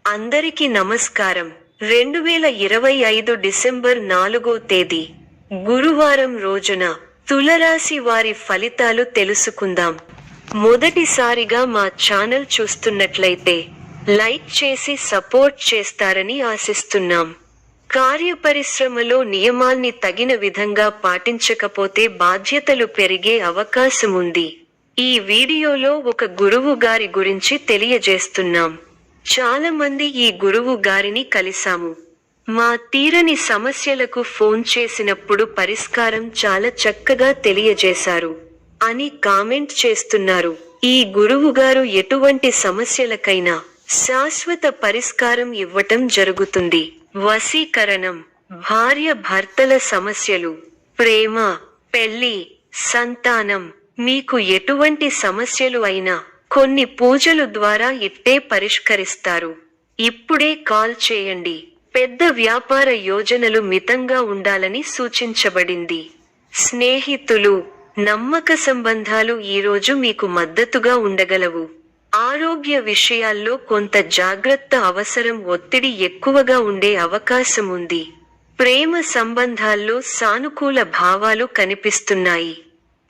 అందరికీ నమస్కారం. 2025 డిసెంబర్ 4వ తేదీ గురువారం రోజున తులరాశి వారి ఫలితాలు తెలుసుకుందాం. మొదటిసారిగా మా ఛానల్ చూస్తున్నట్లయితే లైక్ చేసి సపోర్ట్ చేస్తారని ఆశిస్తున్నాం. కార్యపరిశ్రమలో నియమాల్ని తగిన విధంగా పాటించకపోతే బాధ్యతలు పెరిగే అవకాశం ఉంది. ఈ వీడియోలో ఒక గురువు గారి గురించి తెలియజేస్తున్నాం. చాలా మంది ఈ గురువు గారిని కలిసాము. మా తీరని సమస్యలకు ఫోన్ చేసినప్పుడు పరిష్కారం చాలా చక్కగా తెలియజేశారు అని కామెంట్ చేస్తున్నారు. ఈ గురువు గారు ఎటువంటి సమస్యలకైనా శాశ్వత పరిష్కారం ఇవ్వటం జరుగుతుంది. వశీకరణం, భార్య భర్తల సమస్యలు, ప్రేమ, పెళ్లి, సంతానం, మీకు ఎటువంటి సమస్యలు అయినా కొన్ని పూజలు ద్వారా ఇట్టే పరిష్కరిస్తారు. ఇప్పుడే కాల్ చేయండి. పెద్ద వ్యాపార యోజనలు మితంగా ఉండాలని సూచించబడింది. స్నేహితులు, నమ్మక సంబంధాలు ఈరోజు మీకు మద్దతుగా ఉండగలవు. ఆరోగ్య విషయాల్లో కొంత జాగ్రత్త అవసరం. ఒత్తిడి ఎక్కువగా ఉండే అవకాశం ఉంది. ప్రేమ సంబంధాల్లో సానుకూల భావాలు కనిపిస్తున్నాయి.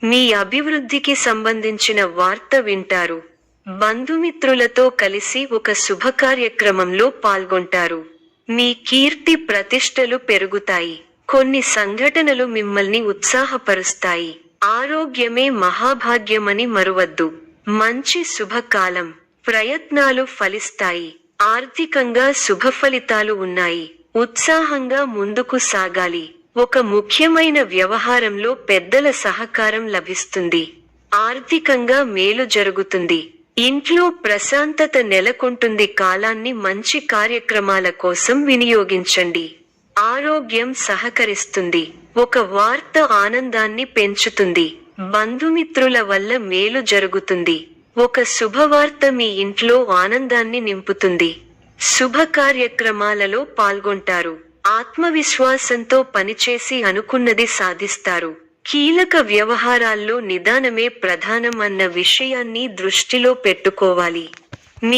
మీ అభివృద్ధికి సంబంధించిన వార్త వింటారు. బంధుమిత్రులతో కలిసి ఒక శుభకార్యక్రమంలో పాల్గొంటారు. మీ కీర్తి ప్రతిష్టలు పెరుగుతాయి. కొన్ని సంఘటనలు మిమ్మల్ని ఉత్సాహపరుస్తాయి. ఆరోగ్యమే మహాభాగ్యమని మరువద్దు. మంచి శుభకాలం. ప్రయత్నాలు ఫలిస్తాయి. ఆర్థికంగా శుభ ఫలితాలు ఉన్నాయి. ఉత్సాహంగా ముందుకు సాగాలి. ఒక ముఖ్యమైన వ్యవహారంలో పెద్దల సహకారం లభిస్తుంది. ఆర్థికంగా మేలు జరుగుతుంది. ఇంట్లో ప్రశాంతత నెలకొంటుంది. కాలాన్ని మంచి కార్యక్రమాల కోసం వినియోగించండి. ఆరోగ్యం సహకరిస్తుంది. ఒక వార్త ఆనందాన్ని పెంచుతుంది. బంధుమిత్రుల వల్ల మేలు జరుగుతుంది. ఒక శుభవార్త మీ ఇంట్లో ఆనందాన్ని నింపుతుంది. శుభ కార్యక్రమాలలో పాల్గొంటారు. ఆత్మవిశ్వాసంతో పనిచేసి అనుకున్నది సాధిస్తారు. కీలక వ్యవహారాల్లో నిదానమే ప్రధానం అన్న విషయాన్ని దృష్టిలో పెట్టుకోవాలి.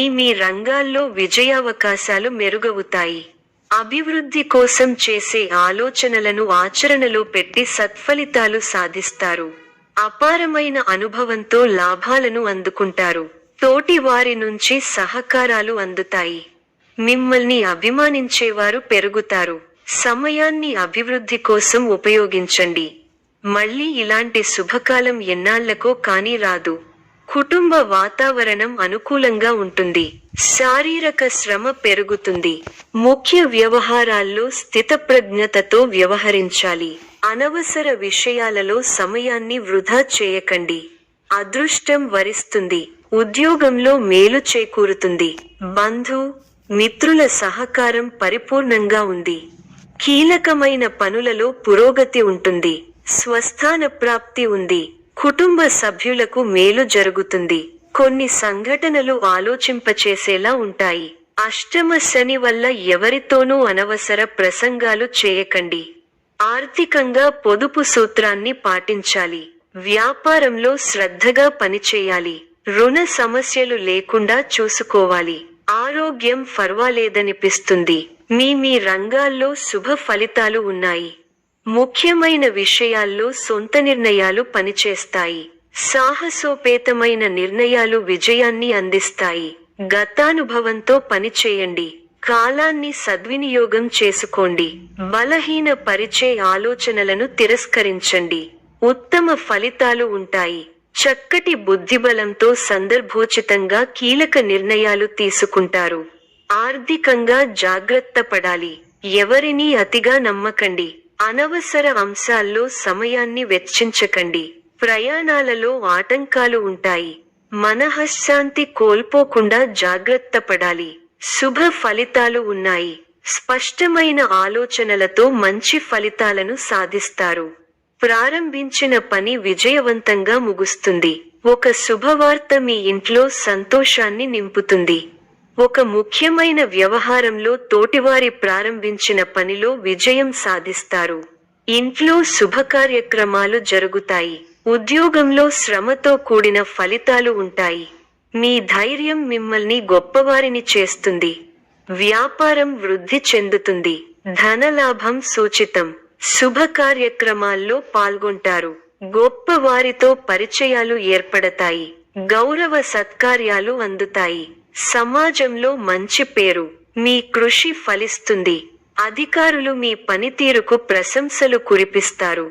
మీ రంగాల్లో విజయావకాశాలు మెరుగవుతాయి. అభివృద్ధి కోసం చేసే ఆలోచనలను ఆచరణలో పెట్టి సత్ఫలితాలు సాధిస్తారు. అపారమైన అనుభవంతో లాభాలను అందుకుంటారు. తోటి వారి నుంచి సహకారాలు అందుతాయి. మిమ్మల్ని అభిమానించేవారు పెరుగుతారు. సమయాన్ని అభివృద్ధి కోసం ఉపయోగించండి. మళ్ళీ ఇలాంటి శుభకాలం ఎన్నాళ్లకో కానీ రాదు. కుటుంబ వాతావరణం అనుకూలంగా ఉంటుంది. శారీరక శ్రమ పెరుగుతుంది. ముఖ్య వ్యవహారాల్లో స్థితప్రజ్ఞతతో వ్యవహరించాలి. అనవసర విషయాలలో సమయాన్ని వృధా చేయకండి. అదృష్టం వరిస్తుంది. ఉద్యోగంలో మేలు చేకూరుతుంది. మిత్రుల సహకారం పరిపూర్ణంగా ఉంది. కీలకమైన పనులలో పురోగతి ఉంటుంది. స్వస్థాన ప్రాప్తి ఉంది. కుటుంబ సభ్యులకు మేలు జరుగుతుంది. కొన్ని సంఘటనలు ఆలోచింపచేసేలా ఉంటాయి. అష్టమ శని వల్ల ఎవరితోనూ అనవసర ప్రసంగాలు చేయకండి. ఆర్థికంగా పొదుపు సూత్రాన్ని పాటించాలి. వ్యాపారంలో శ్రద్ధగా పనిచేయాలి. రుణ సమస్యలు లేకుండా చూసుకోవాలి. ఆరోగ్యం పర్వాలేదనిపిస్తుంది. మీ రంగాల్లో శుభ ఫలితాలు ఉన్నాయి. ముఖ్యమైన విషయాల్లో సొంత నిర్ణయాలు పనిచేస్తాయి. సాహసోపేతమైన నిర్ణయాలు విజయాన్ని అందిస్తాయి. గతానుభవంతో పనిచేయండి. కాలాన్ని సద్వినియోగం చేసుకోండి. బలహీన పరిచే ఆలోచనలను తిరస్కరించండి. ఉత్తమ ఫలితాలు ఉంటాయి. చక్కటి బుద్ధిబలంతో సందర్భోచితంగా కీలక నిర్ణయాలు తీసుకుంటారు. ఆర్థికంగా జాగ్రత్త పడాలి. ఎవరినీ అతిగా నమ్మకండి. అనవసర అంశాల్లో సమయాన్ని వెచ్చించకండి. ప్రయాణాలలో ఆటంకాలు ఉంటాయి. మనఃశాంతి కోల్పోకుండా జాగ్రత్త పడాలి. శుభ ఫలితాలు ఉన్నాయి. స్పష్టమైన ఆలోచనలతో మంచి ఫలితాలను సాధిస్తారు. ప్రారంభించిన పని విజయవంతంగా ముగుస్తుంది. ఒక శుభవార్త మీ ఇంట్లో సంతోషాన్ని నింపుతుంది. ఒక ముఖ్యమైన వ్యవహారంలో తోటివారి ప్రారంభించిన పనిలో విజయం సాధిస్తారు. ఇంట్లో శుభకార్యక్రమాలు జరుగుతాయి. ఉద్యోగంలో శ్రమతో కూడిన ఫలితాలు ఉంటాయి. మీ ధైర్యం మిమ్మల్ని గొప్పవారిని చేస్తుంది. వ్యాపారం వృద్ధి చెందుతుంది. ధనలాభం సూచితం. శుభ కార్యక్రమాల్లో పాల్గొంటారు. గొప్ప వారితో పరిచయాలు ఏర్పడతాయి. గౌరవ సత్కార్యాలు అందుతాయి. సమాజంలో మంచి పేరు. మీ కృషి ఫలిస్తుంది. అధికారులు మీ పనితీరుకు ప్రశంసలు కురిపిస్తారు.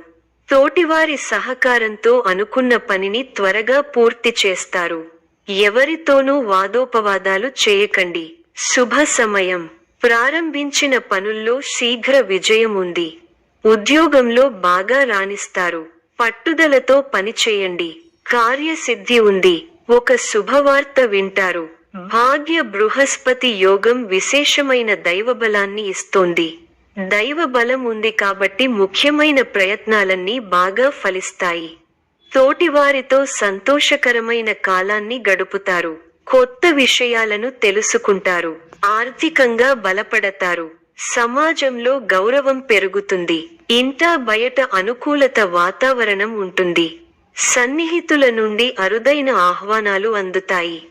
తోటివారి సహకారంతో అనుకున్న పనిని త్వరగా పూర్తి చేస్తారు. ఎవరితోనూ వాదోపవాదాలు చేయకండి. శుభ సమయం. ప్రారంభించిన పనుల్లో శీఘ్ర విజయం ఉంది. ఉద్యోగంలో బాగా రాణిస్తారు. పట్టుదలతో పనిచేయండి. కార్యసిద్ధి ఉంది. ఒక శుభవార్త వింటారు. భాగ్య బృహస్పతి యోగం విశేషమైన దైవబలాన్ని ఇస్తోంది. దైవ బలం ఉంది కాబట్టి ముఖ్యమైన ప్రయత్నాలన్నీ బాగా ఫలిస్తాయి. తోటివారితో సంతోషకరమైన కాలాన్ని గడుపుతారు. కొత్త విషయాలను తెలుసుకుంటారు. ఆర్థికంగా బలపడతారు. సమాజంలో గౌరవం పెరుగుతుంది. ఇంటా బయట అనుకూలత వాతావరణం ఉంటుంది. సన్నిహితుల నుండి అరుదైన ఆహ్వానాలు అందుతాయి.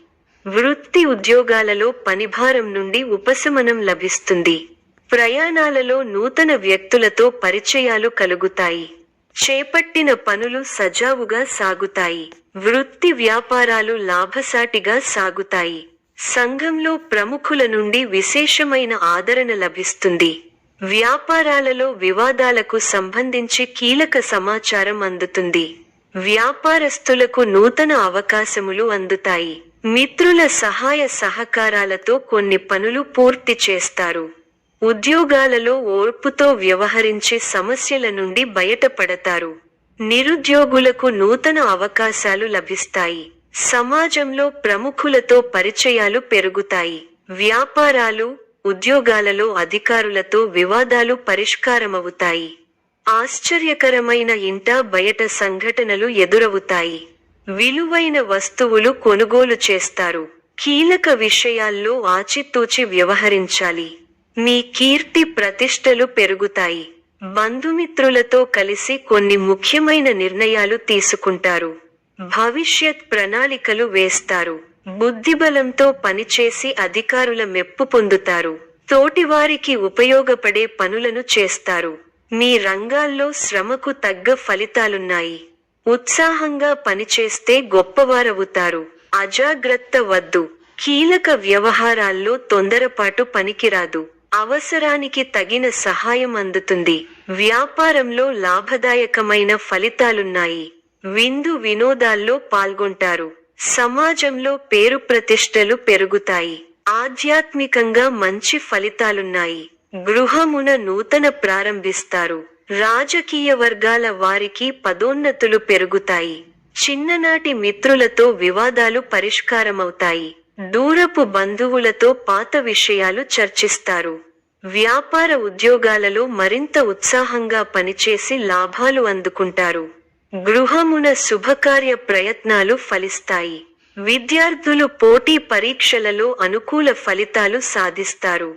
వృత్తి ఉద్యోగాలలో పనిభారం నుండి ఉపశమనం లభిస్తుంది. ప్రయాణాలలో నూతన వ్యక్తులతో పరిచయాలు కలుగుతాయి. చేపట్టిన పనులు సజావుగా సాగుతాయి. వృత్తి వ్యాపారాలు లాభసాటిగా సాగుతాయి. సంఘంలో ప్రముఖుల నుండి విశేషమైన ఆదరణ లభిస్తుంది. వ్యాపారాలలో వివాదాలకు సంబంధించి కీలక సమాచారం అందుతుంది. వ్యాపారస్తులకు నూతన అవకాశములు అందుతాయి. మిత్రుల సహాయ సహకారాలతో కొన్ని పనులు పూర్తి చేస్తారు. ఉద్యోగాలలో ఓర్పుతో వ్యవహరించి సమస్యల నుండి బయటపడతారు. నిరుద్యోగులకు నూతన అవకాశాలు లభిస్తాయి. సమాజంలో ప్రముఖులతో పరిచయాలు పెరుగుతాయి. వ్యాపారాలు, ఉద్యోగాలలో అధికారులతో వివాదాలు పరిష్కారమవుతాయి. ఆశ్చర్యకరమైన ఇంటా బయట సంఘటనలు ఎదురవుతాయి. విలువైన వస్తువులు కొనుగోలు చేస్తారు. కీలక విషయాల్లో ఆచితూచి వ్యవహరించాలి. మీ కీర్తి ప్రతిష్టలు పెరుగుతాయి. బంధుమిత్రులతో కలిసి కొన్ని ముఖ్యమైన నిర్ణయాలు తీసుకుంటారు. భవిష్యత్ ప్రణాళికలు వేస్తారు. బుద్ధిబలంతో పనిచేసి అధికారుల మెప్పు పొందుతారు. తోటివారికి ఉపయోగపడే పనులను చేస్తారు. మీ రంగాల్లో శ్రమకు తగ్గ ఫలితాలున్నాయి. ఉత్సాహంగా పనిచేస్తే గొప్పవారవుతారు. అజాగ్రత్త వద్దు. కీలక వ్యవహారాల్లో తొందరపాటు పనికిరాదు. అవసరానికి తగిన సహాయం అందుతుంది. వ్యాపారంలో లాభదాయకమైన ఫలితాలున్నాయి. విందు వినోదాల్లో పాల్గొంటారు. సమాజంలో పేరు ప్రతిష్టలు పెరుగుతాయి. ఆధ్యాత్మికంగా మంచి ఫలితాలున్నాయి. గృహమున నూతన ప్రారంభిస్తారు. రాజకీయ వర్గాల వారికి పదోన్నతులు పెరుగుతాయి. చిన్ననాటి మిత్రులతో వివాదాలు పరిష్కారమవుతాయి. దూరపు బంధువులతో పాత విషయాలు చర్చిస్తారు. వ్యాపార ఉద్యోగాలలో మరింత ఉత్సాహంగా పనిచేసి లాభాలు అందుకుంటారు. గృహమున శుభకార్య ప్రయత్నాలు ఫలిస్తాయి. విద్యార్థులు పోటీ పరీక్షలలో అనుకూల ఫలితాలు సాధిస్తారు.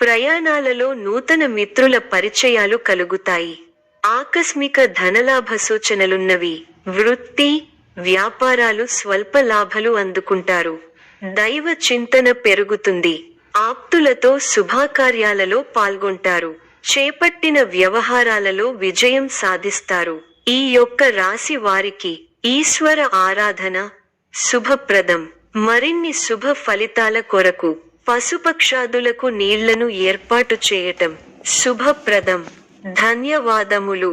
ప్రయాణాలలో నూతన మిత్రుల పరిచయాలు కలుగుతాయి. ఆకస్మిక ధనలాభ సూచనలున్నవి. వృత్తి, వ్యాపారాలు స్వల్ప లాభాలు అందుకుంటారు. దైవ చింతన పెరుగుతుంది. ఆప్తులతో శుభకార్యాలలో పాల్గొంటారు. చేపట్టిన వ్యవహారాలలో విజయం సాధిస్తారు. ఈ యొక్క రాశి వారికి ఈశ్వర ఆరాధన శుభప్రదం. మరిన్ని శుభ ఫలితాల కొరకు పశుపక్షాదులకు నీళ్లను ఏర్పాటు చేయటం శుభప్రదం. ధన్యవాదములు.